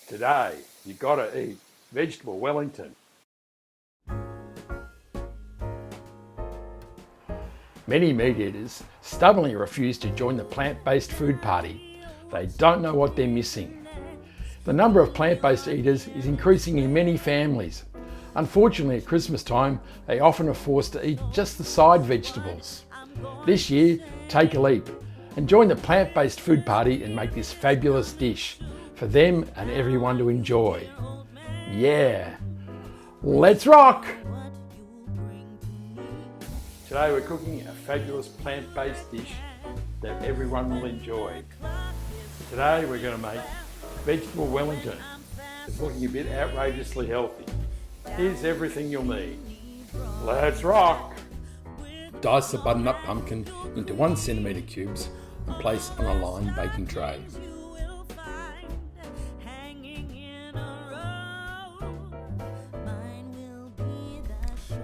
Today, you gotta eat Vegetable Wellington. Many meat eaters stubbornly refuse to join the plant-based food party. They don't know what they're missing. The number of plant-based eaters is increasing in many families. Unfortunately, at Christmas time, they often are forced to eat just the side vegetables. This year, take a leap and join the plant-based food party and make this fabulous dish for them and everyone to enjoy. Yeah, let's rock! Today we're cooking a fabulous plant-based dish that everyone will enjoy. Today we're going to make Vegetable Wellington. It's looking a bit outrageously healthy. Here's everything you'll need. Let's rock! Dice the butternut pumpkin into 1 centimetre cubes and place on a lined baking tray.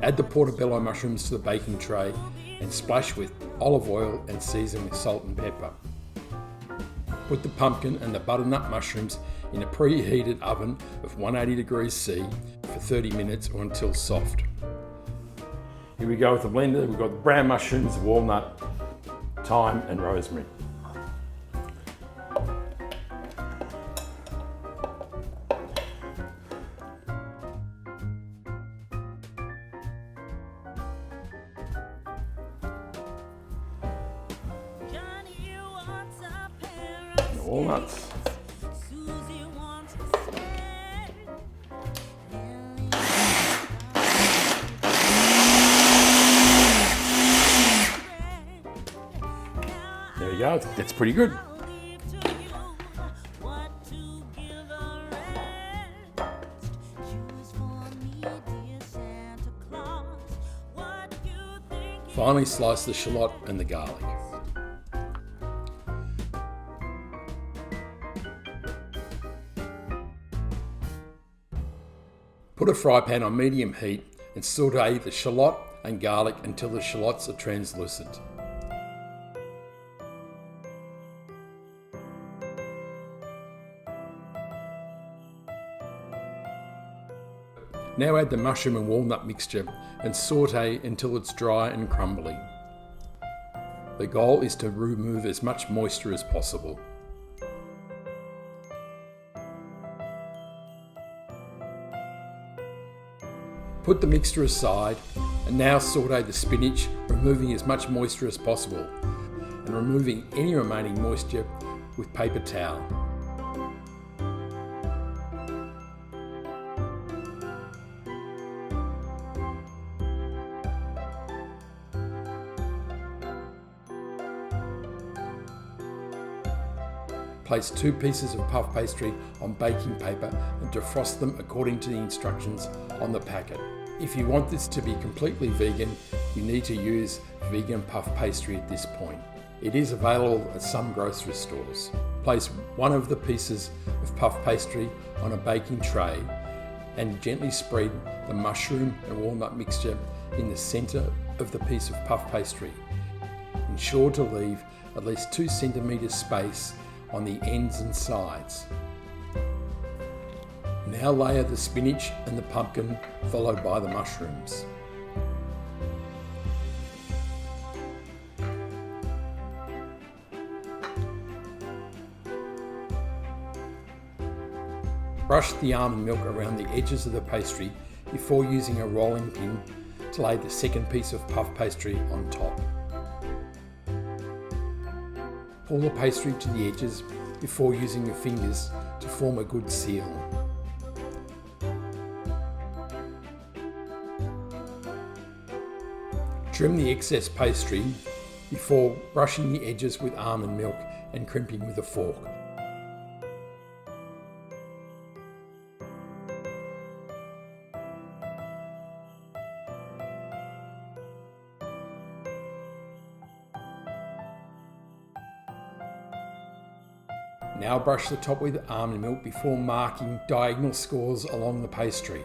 Add the portobello mushrooms to the baking tray and splash with olive oil and season with salt and pepper. Put the pumpkin and the butternut mushrooms in a preheated oven of 180 degrees C for 30 minutes or until soft. Here we go with the blender. We've got the brown mushrooms, walnut, thyme and rosemary. Walnuts. There we go, that's pretty good. Finally slice the shallot and the garlic. Put a fry pan on medium heat and saute the shallot and garlic until the shallots are translucent. Now add the mushroom and walnut mixture and saute until it's dry and crumbly. The goal is to remove as much moisture as possible. Put the mixture aside and now saute the spinach, removing as much moisture as possible and removing any remaining moisture with paper towel. Place 2 pieces of puff pastry on baking paper and defrost them according to the instructions on the packet. If you want this to be completely vegan, you need to use vegan puff pastry at this point. It is available at some grocery stores. Place 1 of the pieces of puff pastry on a baking tray and gently spread the mushroom and walnut mixture in the centre of the piece of puff pastry. Ensure to leave at least 2 centimetres space on the ends and sides. Now layer the spinach and the pumpkin, followed by the mushrooms. Brush the almond milk around the edges of the pastry before using a rolling pin to lay the second piece of puff pastry on top. Pull the pastry to the edges before using your fingers to form a good seal. Trim the excess pastry before brushing the edges with almond milk and crimping with a fork. Now brush the top with almond milk before marking diagonal scores along the pastry.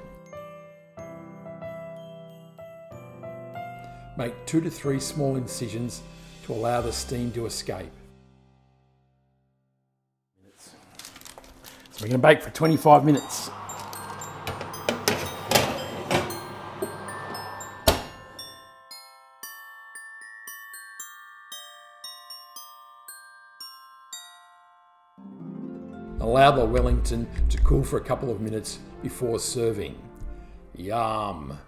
Make 2 to 3 small incisions to allow the steam to escape. We're going to bake for 25 minutes. Allow the Wellington to cool for a couple of minutes before serving. Yum!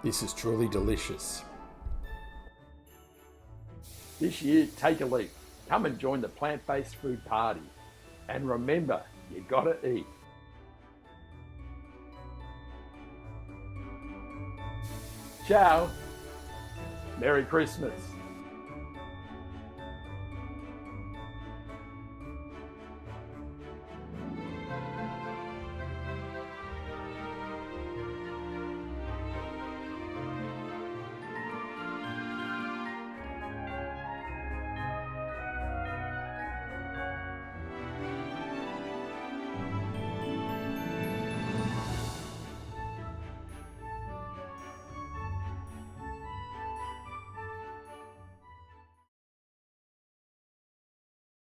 This is truly delicious. This year, take a leap. Come and join the plant-based food party. And remember, you gotta eat. Ciao! Merry Christmas!